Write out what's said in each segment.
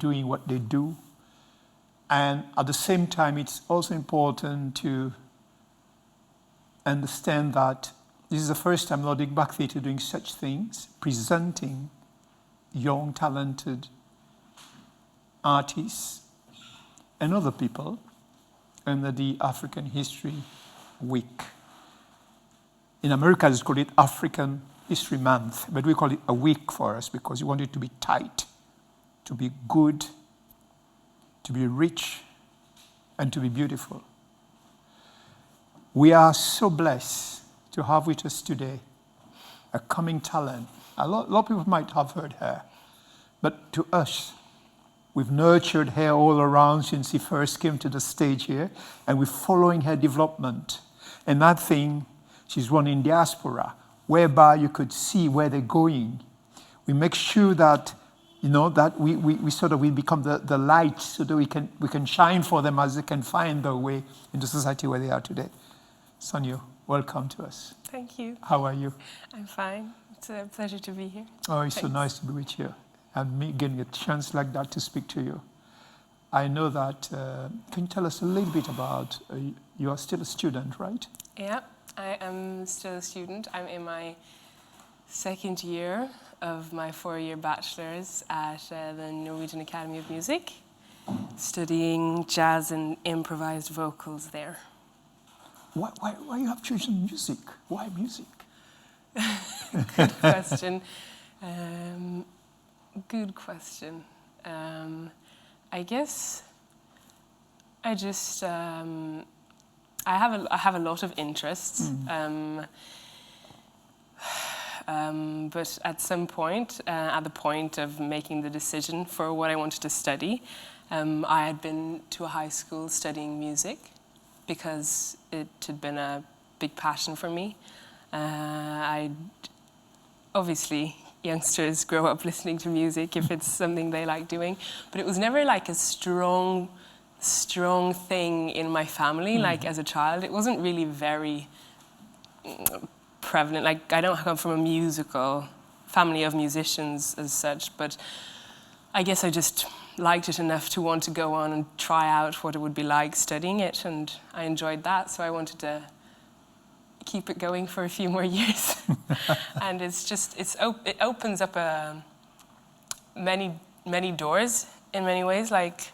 doing what they do. And at the same time, it's also important to understand that this is the first time Nordic Black Theatre doing such things, presenting young, talented artists and other people under the African History Week. In America, it's called African History Month, but we call it a week for us because we want it to be tight, to be good, to be rich, and to be beautiful. We are so blessed to have with us today a coming talent. A lot of people might have heard her, but to us, we've nurtured her all around since she first came to the stage here, and we're following her development. And that thing, she's running diaspora, whereby you could see where they're going. We make sure that, that we sort of we become the light so that we can shine for them as they can find their way in the society where they are today. Sonia, welcome to us. Thank you. How are you? I'm fine. It's a pleasure to be here. Oh, it's so nice to be with you. And me getting a chance like that to speak to you. I know that, can you tell us a little bit about, you are still a student, right? Yeah, I am still a student. I'm in my second year of my 4-year bachelor's at the Norwegian Academy of Music, studying jazz and improvised vocals there. Why you have chosen music? Why music? Good question. Good question. I guess I just I have a lot of interests, but at some point, at the point of making the decision for what I wanted to study, I had been to a high school studying music because it had been a big passion for me. Obviously, youngsters grow up listening to music if it's something they like doing, but it was never like a strong thing in my family. Like as a child, it wasn't really very prevalent. Like I don't come from a musical family of musicians as such, but I guess I just liked it enough to want to go on and try out what it would be like studying it, and I enjoyed that, so I wanted to keep it going for a few more years. And it opens up many doors in many ways, like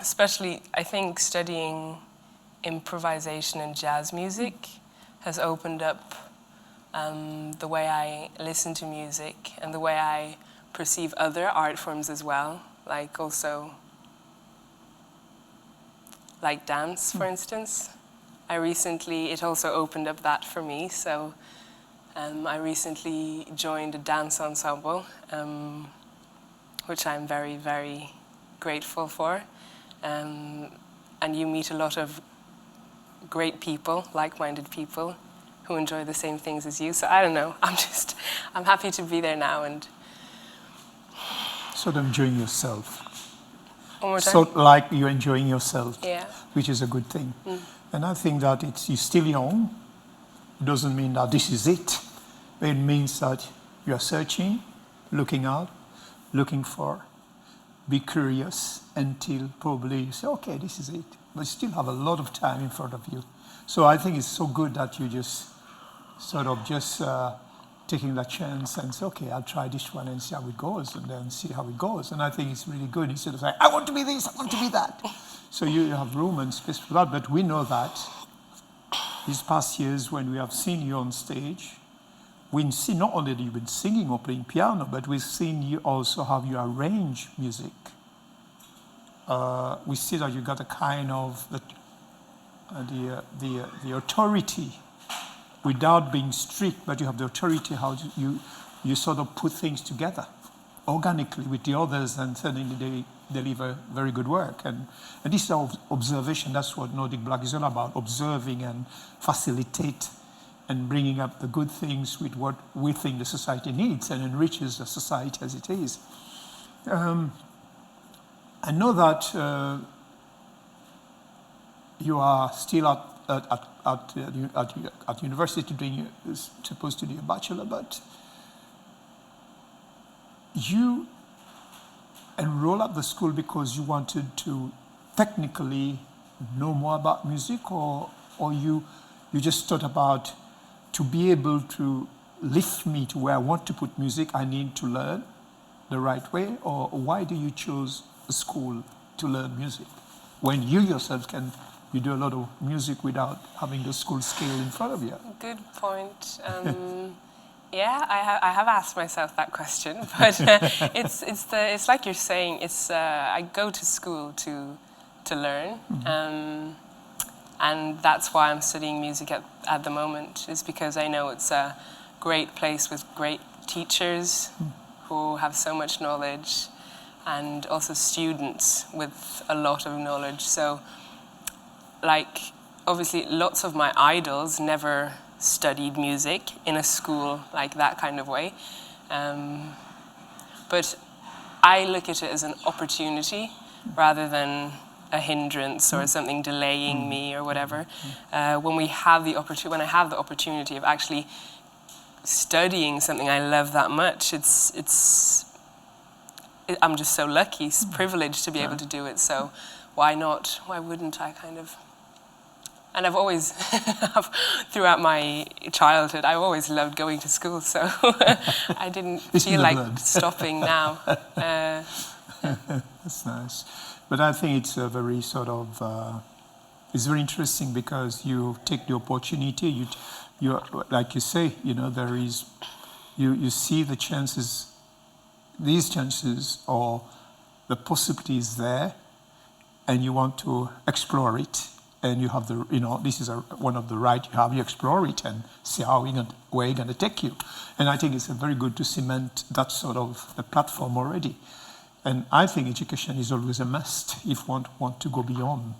especially I think studying improvisation and jazz music has opened up the way I listen to music and the way I perceive other art forms as well, like also like dance, for instance. It also opened up that for me, so I recently joined a dance ensemble, which I'm very, very grateful for. And you meet a lot of great people, like-minded people, who enjoy the same things as you. So I don't know, I'm happy to be there now and... Sort of enjoying yourself. One more time? So like you're enjoying yourself, yeah. Which is a good thing. And I think that you're still young. It doesn't mean that this is it. It means that you're searching, looking out, looking for, be curious until probably you say, okay, this is it. But you still have a lot of time in front of you. So I think it's so good that you just sort of just taking that chance and say, okay, I'll try this one and see how it goes, and then see how it goes. And I think it's really good instead of saying, I want to be this, I want to be that. So you have room and space for that. But we know that these past years when we have seen you on stage, we've seen not only that you've been singing or playing piano, but we've seen you also how you arrange music. We see that you got a kind of the authority without being strict, but you have the authority how you sort of put things together organically with the others, and suddenly they deliver very good work. And this is our observation. That's what Nordic Black is all about, observing and facilitate and bringing up the good things with what we think the society needs and enriches the society as it is. I know that you are still at university supposed to do a bachelor, but you enroll at the school because you wanted to technically know more about music, or you just thought about, to be able to lift me to where I want to put music, I need to learn the right way? Or why do you choose a school to learn music when you yourself you do a lot of music without having the school scale in front of you? Good point. Yeah, I have asked myself that question, but it's like you're saying. I go to school to learn, and that's why I'm studying music at the moment. Is because I know it's a great place with great teachers who have so much knowledge, and also students with a lot of knowledge. So, like, obviously, lots of my idols never studied music in a school like that kind of way. But I look at it as an opportunity rather than a hindrance or something delaying me or whatever. When I have the opportunity of actually studying something I love that much, I'm just so lucky, privileged to be able to do it. So why not? Why wouldn't I kind of? And I've always, throughout my childhood, I've always loved going to school, so I didn't feel like stopping now. That's nice. But I think it's a very sort of, it's very interesting because you take the opportunity, you like you say, there is, you see the chances, these chances or the possibilities there, and you want to explore it. And you have this is one of the right you have. You explore it and see where it's going to take you. And I think it's very good to cement that sort of a platform already. And I think education is always a must if one want to go beyond.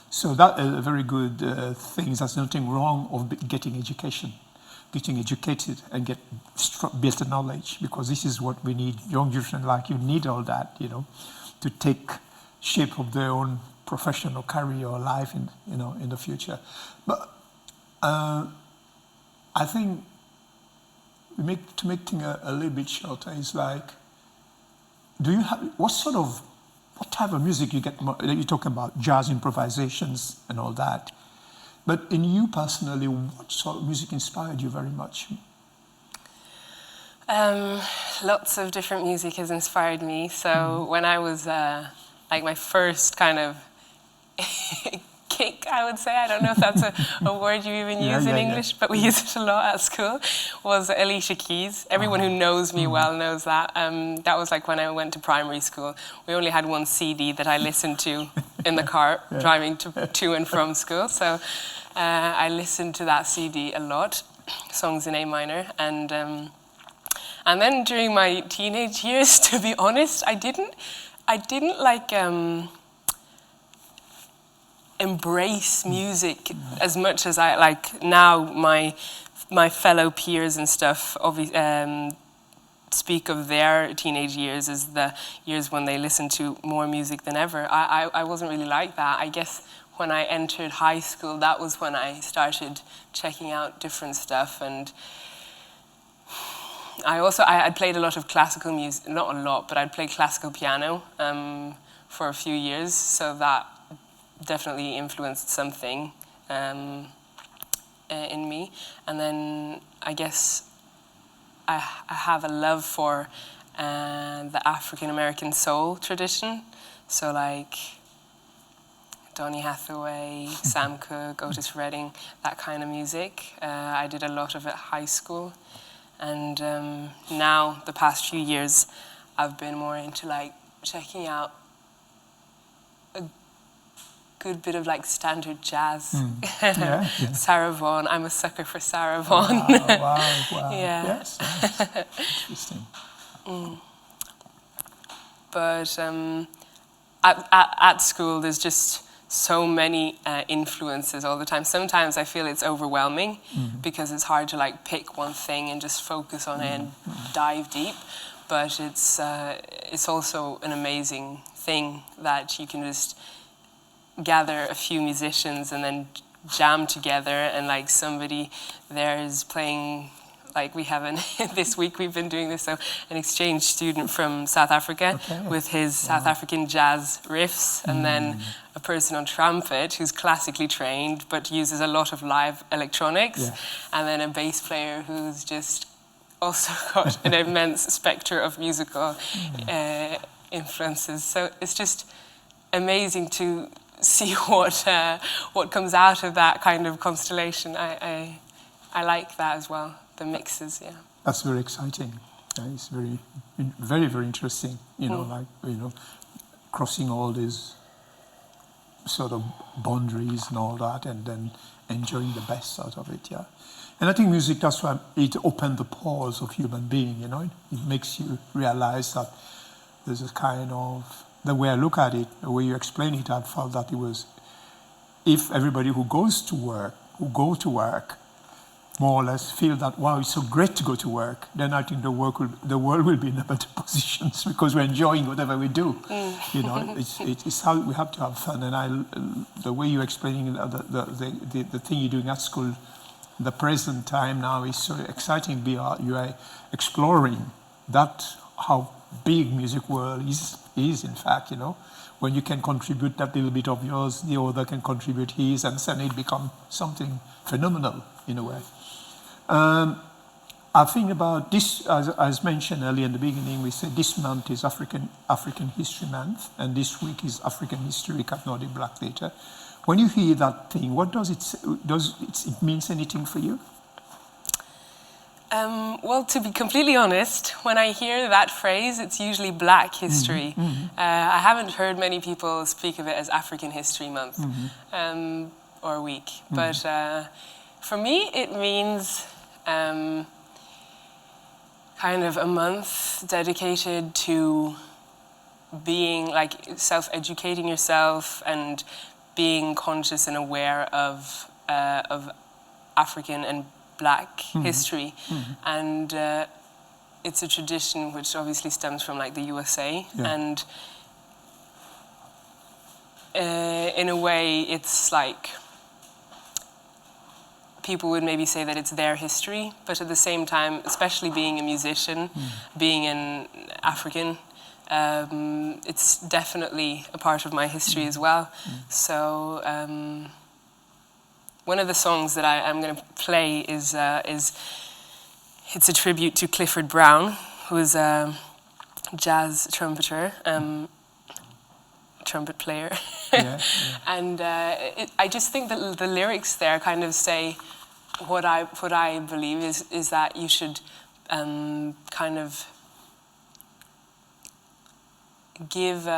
So that is a very good thing. There's nothing wrong of getting education, getting educated and build the knowledge, because this is what we need. Young generation like you need all that, to take shape of their own professional career or life in the future. But I think to make things a little bit shorter is like, what type of music you get? You talk about jazz improvisations and all that, but in you personally, what sort of music inspired you very much? Lots of different music has inspired me. So when I was like my first kind of kick, I would say, I don't know if that's a word you even use in English, but we use it a lot at school, was Alicia Keys. Everyone who knows me well knows that. That was like when I went to primary school. We only had one CD that I listened to in the car driving to and from school. So I listened to that CD a lot, songs in A minor. And then during my teenage years, to be honest, I didn't like embrace music as much as I like now. My fellow peers and stuff speak of their teenage years as the years when they listened to more music than ever. I wasn't really like that. I guess when I entered high school, that was when I started checking out different stuff. And I played a lot of classical music, not a lot, but I'd play classical piano for a few years, so that definitely influenced something in me. And then I guess I have a love for the African American soul tradition. So like Donny Hathaway, Sam Cooke, Otis Redding, that kind of music. I did a lot of it at high school. And now, the past few years, I've been more into like checking out a good bit of like standard jazz. Sarah Vaughan. I'm a sucker for Sarah Vaughan. Wow. Yeah. Yes, nice. Interesting. But at school, there's just so many influences all the time. Sometimes I feel it's overwhelming because it's hard to like pick one thing and just focus on it and dive deep. But it's also an amazing thing that you can just gather a few musicians and then jam together, and like somebody there is playing like we have this week we've been doing this, so an exchange student from South Africa with his South African jazz riffs, and then a person on trumpet who's classically trained but uses a lot of live electronics, and then a bass player who's just also got an immense spectre of musical influences. So it's just amazing to see what comes out of that kind of constellation. I like that as well, the mixes, yeah. That's very exciting. It's very, very, very interesting. Crossing all these sort of boundaries and all that, and then enjoying the best out of it. Yeah, and I think music, that's why it opened the pores of human being. It makes you realize that there's a kind of, the way I look at it, the way you explain it, I felt that it was, if everybody who go to work, more or less feel that, wow, it's so great to go to work, then I think the world will be in a better position because we're enjoying whatever we do. It's how we have to have fun. And the way you're explaining the thing you're doing at school, the present time now is so exciting. You are exploring that, how big music world is in fact, when you can contribute that little bit of yours, the other can contribute his, and suddenly it becomes something phenomenal in a way. I think about this, as mentioned earlier in the beginning, we said this month is African History Month, and this week is African History Week at Nordic Black Theatre. When you hear that thing, what does it means anything for you? Well, to be completely honest, when I hear that phrase, it's usually Black History. I haven't heard many people speak of it as African History Month or Week. But for me, it means kind of a month dedicated to being, like, self-educating yourself and being conscious and aware of African and Black history, and it's a tradition which obviously stems from, like, the USA, and in a way it's like people would maybe say that it's their history, but at the same time, especially being a musician, being an African, it's definitely a part of my history as well. So one of the songs that I'm going to play is it's a tribute to Clifford Brown, who is a jazz trumpeter, trumpet player. And I just think that the lyrics there kind of say what I believe is that you should kind of give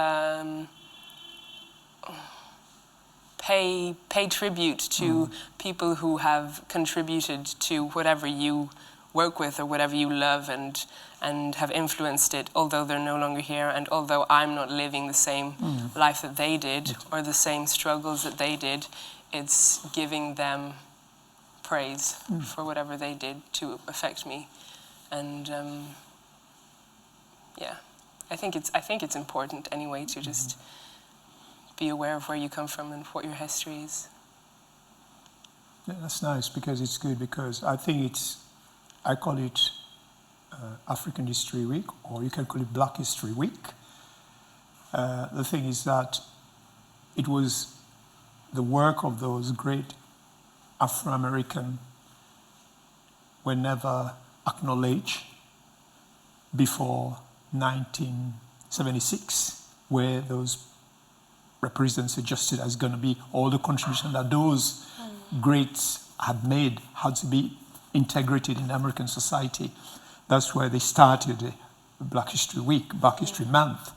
pay tribute to people who have contributed to whatever you work with or whatever you love and have influenced it, although they're no longer here, and although I'm not living the same life that they did or the same struggles that they did, it's giving them praise for whatever they did to affect me. And I think it's important anyway to just be aware of where you come from and what your history is. Yeah, that's nice, because it's good, because I think I call it African History Week, or you can call it Black History Week. The thing is that it was the work of those great Afro-American were never acknowledged before 1976, where those represents suggested as going to be all the contribution that those greats had to be integrated in American society. That's where they started Black History Week, Black History Month.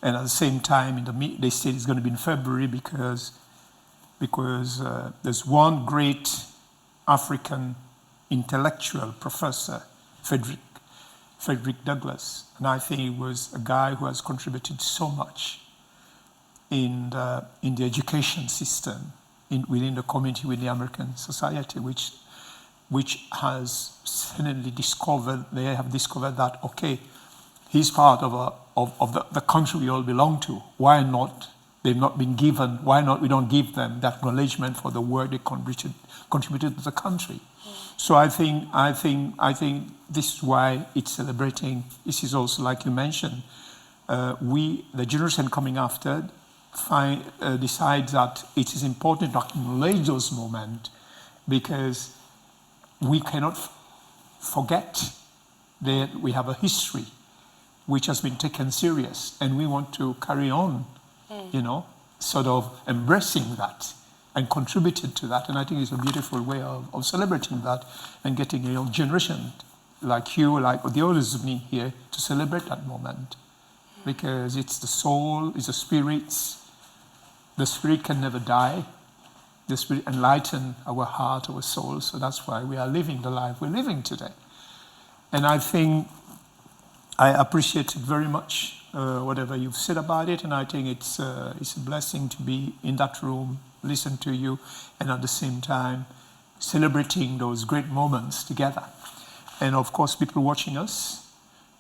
And at the same time, they said it's going to be in February because there's one great African intellectual professor, Frederick Douglass. And I think he was a guy who has contributed so much in the education system, within the community, within the American society, which has suddenly they have discovered that, okay, he's part of the country we all belong to. Why not they've not been given, why not we don't give them that acknowledgement for the work they contributed to the country. So I think this is why it's celebrating. This is also, like you mentioned, the generation coming after, decide that it is important to acknowledge those moments, because we cannot forget that we have a history which has been taken serious, and we want to carry on, sort of embracing that and contributed to that. And I think it's a beautiful way of celebrating that and getting a young generation like you, like the others of me here, to celebrate that moment. Because it's the soul, it's the spirits. The spirit can never die. The spirit enlighten our heart, our soul. So that's why we are living the life we're living today. And I think I appreciate it very much, whatever you've said about it. And I think it's a blessing to be in that room, listen to you, and at the same time celebrating those great moments together. And of course, people watching us,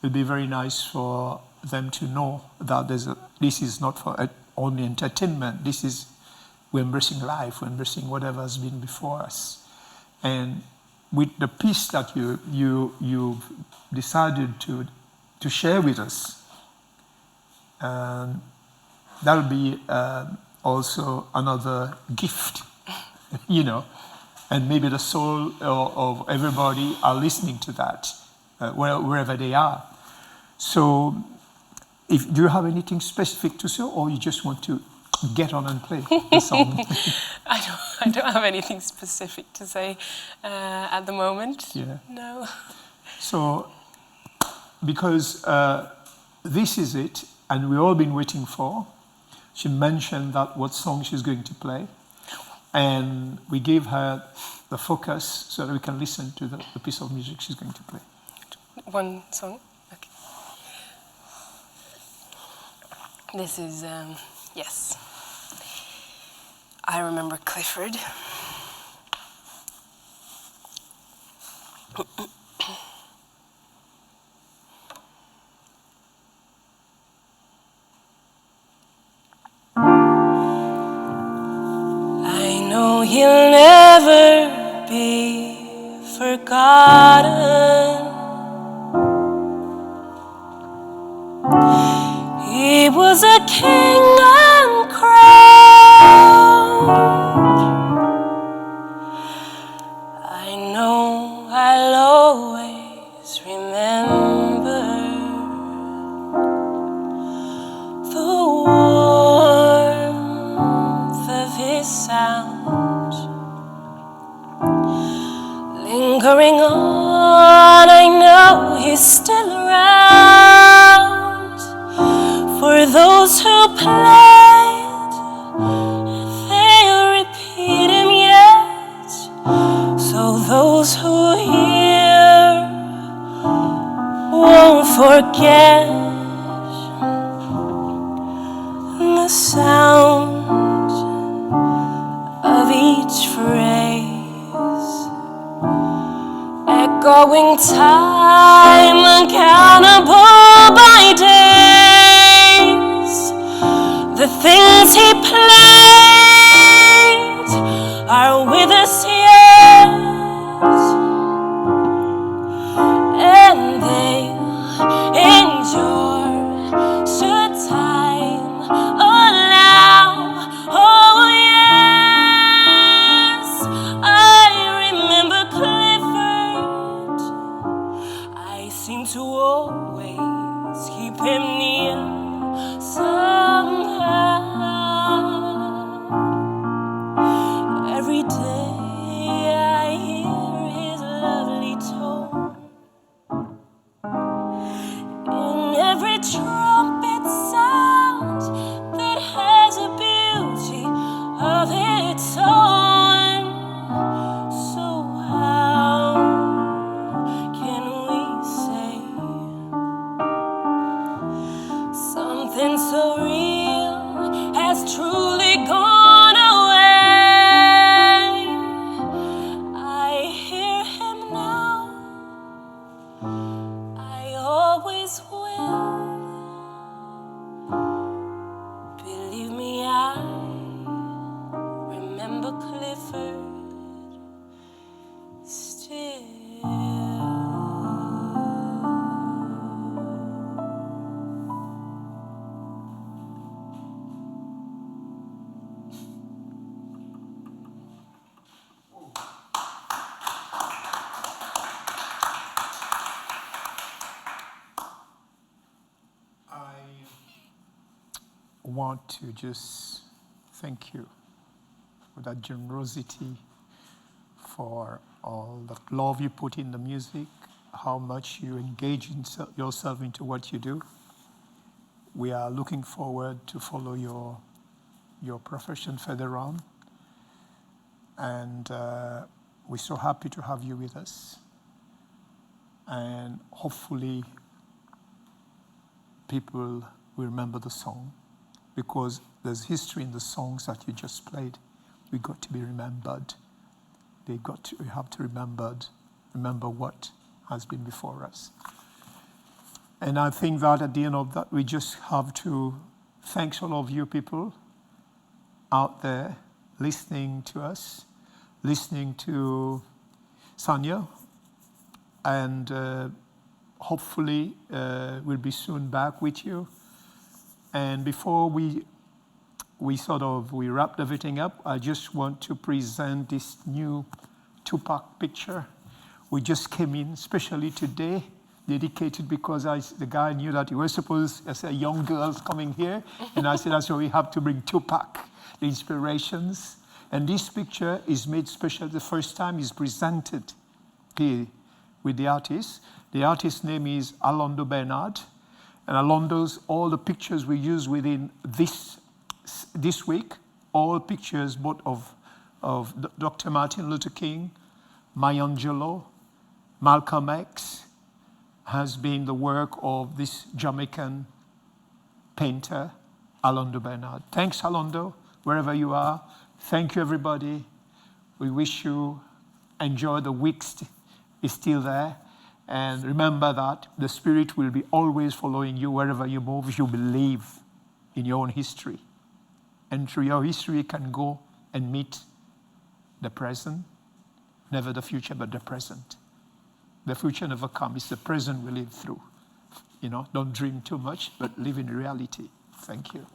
it'll be very nice for them to know that this is not for only entertainment. We're embracing life, we're embracing whatever has been before us. And with the piece that you decided to share with us, that'll be also another gift, and maybe the soul of everybody are listening to that, wherever they are. So, do you have anything specific to say, or you just want to get on and play the song? I don't have anything specific to say at the moment. Yeah. No. So, because this is it, and we've all been waiting for. She mentioned that what song she's going to play, and we gave her the focus so that we can listen to the piece of music she's going to play. One song? Okay. This is, yes. I Remember Clifford. I know he'll never be forgotten. He was a king uncrowned. I know I'll always remember the warmth of his sound. Lingering on, I know he's still around. For those who played, they'll repeat him yet. So those who hear won't forget the sound of each phrase, echoing time, uncountable by days. The things he played are with us yet, and they'll endure should time allow. Oh yes, I remember Clifford. I seem to always keep him near somehow. Every day I hear his lovely tone, in every trumpet sound that has a beauty of its own. So how can we say something so real has truly gone away? I hear him now, I always will. Believe me, I want to just thank you for that generosity, for all that love you put in the music, how much you engage yourself into what you do. We are looking forward to follow your profession further on. And we're so happy to have you with us. And hopefully people will remember the song, because there's history in the songs that you just played. We got to be remembered. We have to remember what has been before us. And I think that at the end of that, we just have to thank all of you people out there listening to us, listening to Sonia, and hopefully we'll be soon back with you. And before we wrapped everything up, I just want to present this new Tupac picture. We just came in especially today, dedicated because the guy knew that he was supposed, as a young girl coming here, and I said, that's why we have to bring Tupac, the inspirations. And this picture is made special the first time it's presented here with the artist. The artist's name is Alondo Bernard. And Alondo's, all the pictures we use within this week, all pictures both of Dr. Martin Luther King, Maya Angelou, Malcolm X, has been the work of this Jamaican painter, Alondo Bernard. Thanks, Alondo, wherever you are. Thank you, everybody. We wish you enjoy the week is still there. And remember that the Spirit will be always following you wherever you move. You believe in your own history. And through your history, you can go and meet the present. Never the future, but the present. The future never comes. It's the present we live through. Don't dream too much, but live in reality. Thank you.